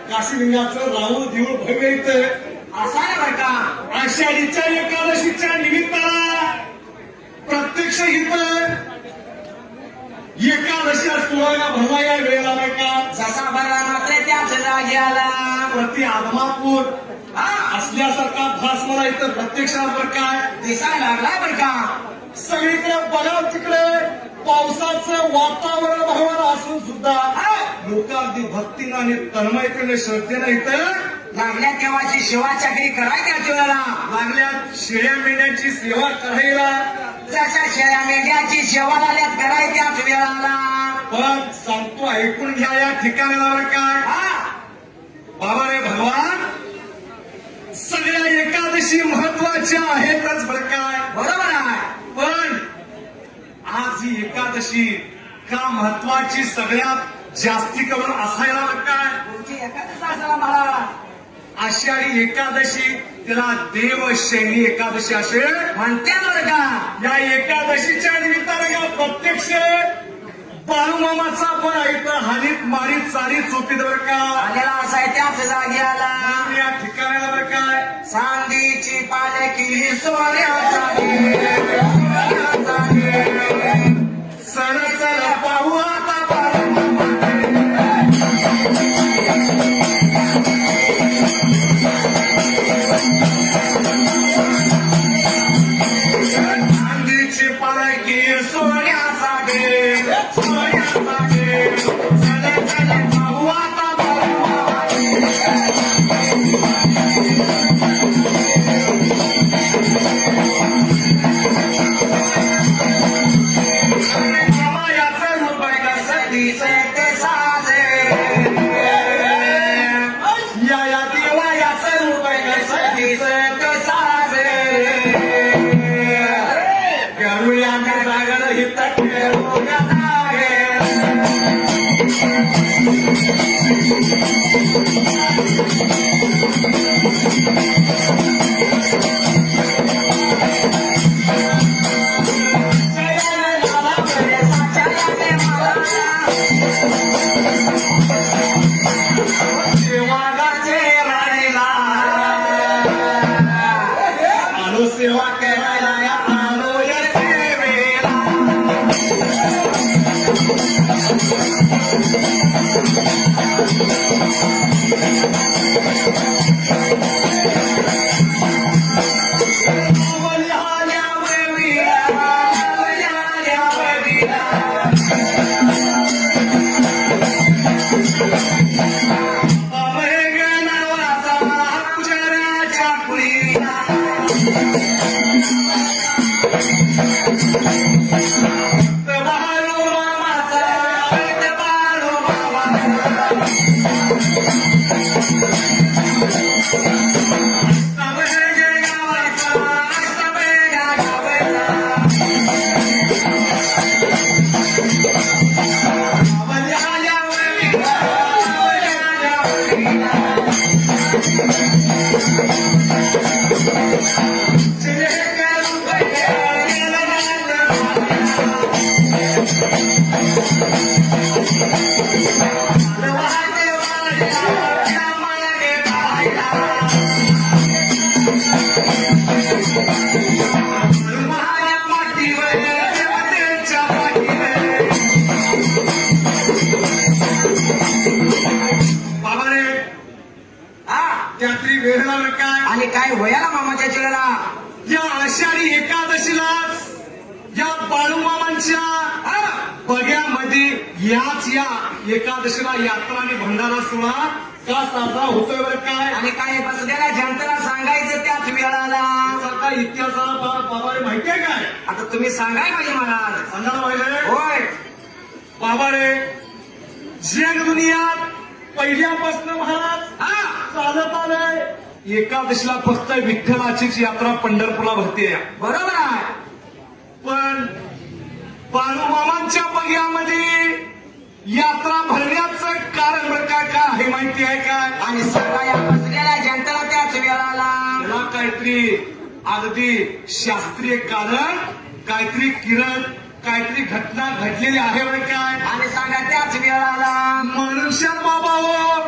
काशीलिंगाचं राहू देऊळ भव्य इथं असा आहे बरं का. आषाढीच्या एकादशीच्या निमित्ताला प्रत्यक्ष इथं एकादशी सोहळा भरला या वेळेला बरं का. जसा बरा मात्र त्याच जागी आला प्रति आदमापूर असल्यासारखा भास मला इथं प्रत्यक्षात बरं काय दिसायला लागला बरं का. सगळीकडे बघा तिकडे पावसाचं वातावरण भावना असून सुद्धा लोक अगदी भक्तीनं आणि तन्मयतेने श्रद्धेनं इथं लागल्या तेव्हाची सेवा चाकरी करायची त्याच वेळेला लागल्या शेळ्या मेंढ्यांची सेवा करायला जशा शेळ्या मेंढ्याची सेवा लागल्यात करायची त्याच वेळाला पण सांगतो ऐकून घ्या या ठिकाणाला बरं काय हा बाबा रे भगवान सगळ्या एकादशी महत्वाच्या आहेतच बरं काय बरोबर आहे पण आज ही एकादशी का महत्वाची सगळ्यात जास्ती करून असायला बरं काय तुमची एखादं असायला मला आषाढी एकादशी तिला देवशैनी एकादशी असे म्हणते बरं का या एकादशीच्या निमित्तानं का प्रत्यक्ष बाळूमामाचा पण इथं हानीत मारीत चारीत चोपीत बरं का आलेला असाय त्याच जागी आला या ठिकाणाला बरं काय चांदीची पालखी सोन्याचा सण चल पाहू आता चांदीची पालखी सोन्याचा घे सोन्याचा घे चल चल पाहू आता याचं रूप कसं दिसे ते साजे या देवा याचं रूप कसं दिसे ते साजे करूया जागर हित करूया जागे देवाचे राणीला आलो सेवा करायला या आलो या सेवेला बलिहाल्या वेळीला, बलिहाल्या वेळीला. अभय नावाचा पुजाऱ्याच्या पुरीला बाळू मामाचा बाळू मामाचा अभय गावाचा अभय गावाचा बलिहाल्या वेळीला, बलिहाल्या वेळीला. बाबा रे हा त्यातली वेळेला काय आणि काय वयाला मामाच्या चिराला या आषाढी एकादशीला या बाळूमामांच्या बग्यामध्ये याच या एकादशीला यात्रा आणि भंडारा सोहळा का साजरा होतोय बरं काय आणि काय बसलेल्या जनतेला सांगायचं त्याच वेळाला त्याचा काय इतिहासाला बाबा रे माहितीये काय आता तुम्ही सांगाय पाहिजे महाराज सांगायला पाहिजे होय बाबा रे जग दुनियात पहिल्यापासून महाराज चालत आलंय एकादशीला फक्त विठ्ठलाचीच यात्रा पंढरपूरला भरतीये बरोबर आहे पण बाळूमामांच्या बग्यामध्ये यात्रा भरण्याचं कारण बरं काय हे माहिती आहे का आणि सगळ्या या बसलेल्या जनतेला त्याच वेळाला त्याला काहीतरी अगदी शास्त्रीय कारण काहीतरी किरण काहीतरी घटना घडलेली आहे बरं काय आणि सांगा त्याच वेळाला मनुष्यात बाबा हो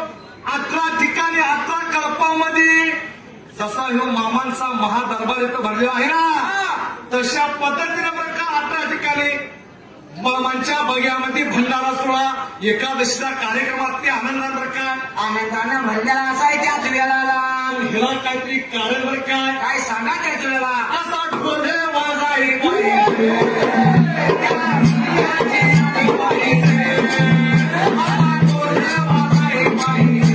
11 ठिकाणी 11 कल्पामध्ये जसा ह्यो मामांचा महादरबार इथं भरलेला आहे ना तशा पद्धतीने बरं का 11 ठिकाणी मामांच्या बग्यामध्ये भंडारा सोहळा एकादशीचा कार्यक्रमात ते आनंदात बरं का आनंदानं म्हणलेला असाय त्याच वेळाला ह्याला काहीतरी कारण बरं काय काय सांगा त्याच वेळेला असा ढोले वाजाई पाहिजे असा ढोल वाजाय पाहिजे.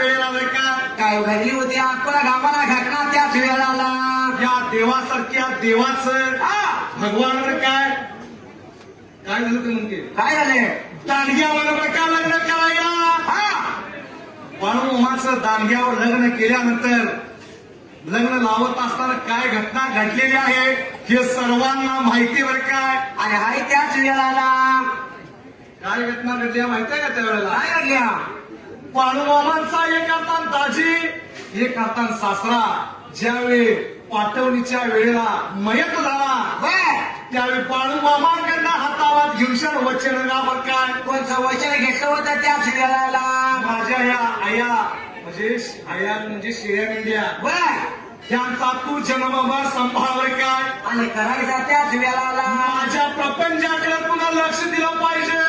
वेळेला बरं काय काय घडली होती अकरा गावाला घटना त्याच वेळाला. या देवासारख्या देवाचं भगवान बरं काय काय झालं ते म्हणते काय झाले? दांडग्यावर बरं का लग्न करायला बाळूमामाचं दांडग्यावर लग्न केल्यानंतर लग्न लावत असताना काय घटना घडलेली आहे हे सर्वांना माहिती बरं काय आणि हाय त्याच वेळाला काय घटना घडली आहे माहिती आहे का त्यावेळेला काय घडल्या? बाळूमामांचा एक हातान दाजी एक हातान सासरा ज्यावेळी पाठवणीच्या वेळेला मयत झाला बर त्यावेळी बाळूमामांकडनं हातावात घेऊन वचन गावर काय कोणचं वचन घेतलं होतं त्याच वेळाला? माझ्या या आया म्हणजे आया म्हणजे शेळ्या मेंढ्या बर यांचा तू जन्मभर संभाळ काय आणि करायचा त्याच वेळाला. माझ्या प्रपंचाकडे तुला लक्ष दिलं पाहिजे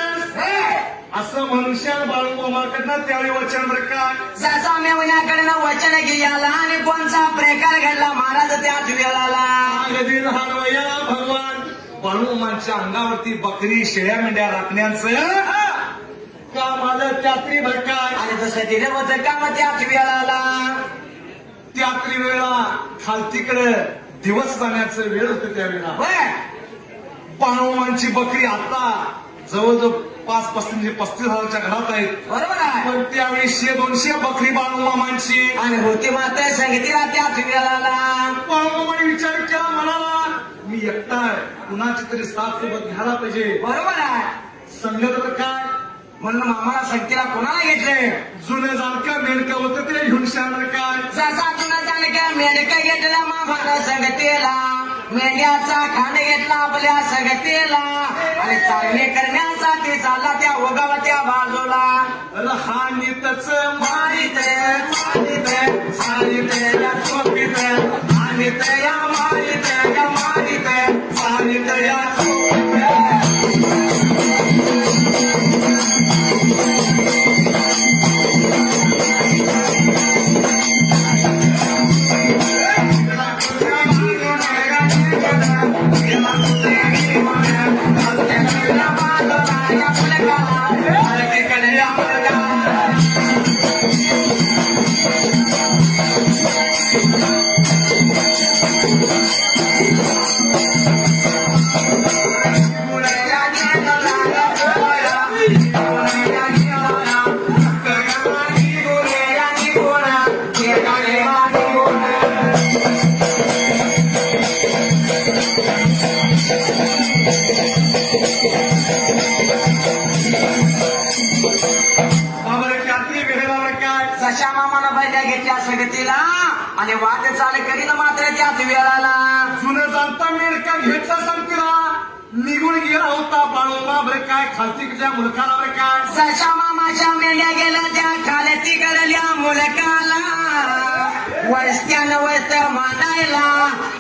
असं मनुष्यानं बाळूमामाकडनं त्यावेळी वचन बरं काय जसा मेवण्याकडनं वचन घ्यायला आणि कोणचा प्रकार घडला महाराज त्याच वेळाला. अगदी लहान वया भगवान बाळूमामांच्या अंगावरती बकरी शेळ्या मेंढ्या राखण्याचं काम आलं त्यात्री बरं काय आणि जसं दिलं होतं काम त्याच वेळाला. त्यात्री वेळा खालतीकडे दिवस जाण्याचं वेळ होतं त्यावेळेला बर बाळूमामांची बकरी आता जवळजवळ 35,000च्या घरात आहेत बरोबर आहे. पण त्यावेळी 100-200 बकरी बाळूमामांची आणि होती मात्र संगतीला त्याच वेळाला. बाळूमामाने विचार केला म्हणाला मी एकटा आहे कुणाची तरी साथ सोबत घ्यायला पाहिजे बरोबर आहे. संगत तर काय म्हणून मामाला संगतीला कोणाला घेतले? जुनं जाणका मेंढकं होतं ते घेऊन शाणार काय जसा तुला जाणक्या मेंढका घेतला मामाला संगतीला, मेंढ्याचा खांड घेतला आपल्या संगतीला आणि चालणे करण्यासाठी चालला त्या ओगावत्या बाजूला. हानीतच मारित मारित सारित या सोबीत मारित या मारित या मारित सारित या जशा मामाला बैठा घेतल्या संगतीला आणि वाद चाल करीन मात्र त्याच वेळाला. जुनं जाणता मेंढका घेतला संगतीला निघून गेला होता बाळूमा बरं काय खालतीकडच्या मुलखाला बरं काय जशा मामाच्या मेंढ्या गेल्या त्या खालती करल्या मुलकाला वस्त्यानं वस्त मांडायला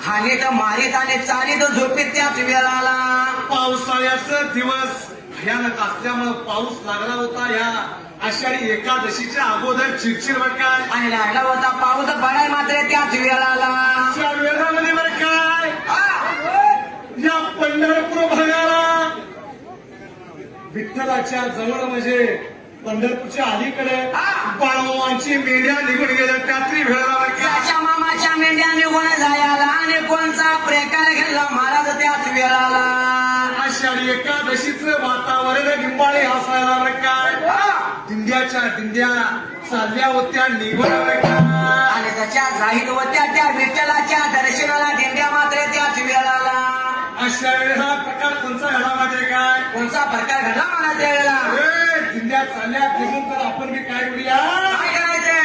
हानीत मारीत आणि चालीत झोपीत त्याच वेळाला. पावसाळ्याचं दिवस भयानक असल्यामुळं पाऊस लागला होता या आषाढी एकादशीच्या अगोदर चिडचिड बरं काय आणि लागला होता पाऊस बराय मात्र त्याच वेळाला. त्या वेळामध्ये बरं काय या पंढरपूर भागाला विठ्ठलाच्या जवळ म्हणजे पंढरपूरच्या अलीकडे बाळूमामांची मेंढ्या निघून गेल्या त्यातली वेळाला बरं काय जशा मामाच्या मेंढ्या निघून जायला आणि कोणचा प्रकार घडला महाराज त्याच वेळाला. आषाढी एकादशीचं वातावरण निंबाळे हसायला बरं काय दिंड्याच्या दिंड्या चालल्या होत्या निघून बरं काय आणि त्याच्या जाहीर होत्या त्या विठ्ठलाच्या दर्शनाला दिंड्या मात्र त्याच वेळाला. अशा वेळेला प्रकार कोणचा घडा म्हणजे काय कोणचा प्रकार घडला महाराज त्यावेळेला? दिंड्या चालल्या निघून तर आपण बी काय करूया काय करायचं?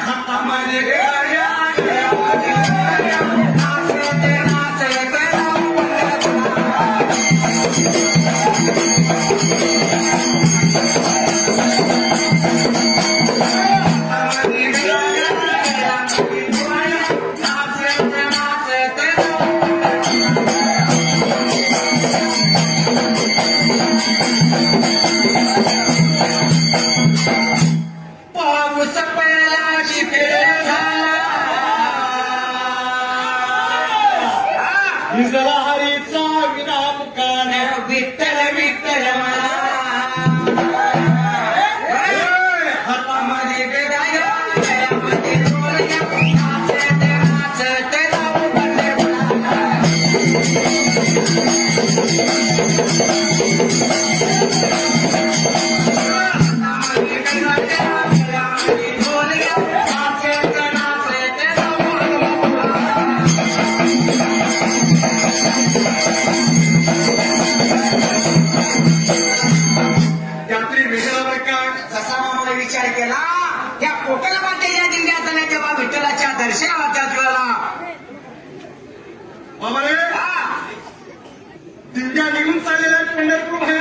हातामध्ये गाड्या नाचते, नाचते, पाऊस पडला चिखल झाला. भिजला हरीचा विराम कान विठ्ठल विठ्ठल मला हातामध्ये बेदाय त्यातली वेगळा प्रकार जसा मामाने विचार केला त्या कोकणमातेच्या दिंड्यात आल्या तेव्हा विठ्ठलाच्या दर्शनाच्या वेळेला बाबा रे दिंड्या निघून चाललेल्या आहेत पंढरपूर बाहेर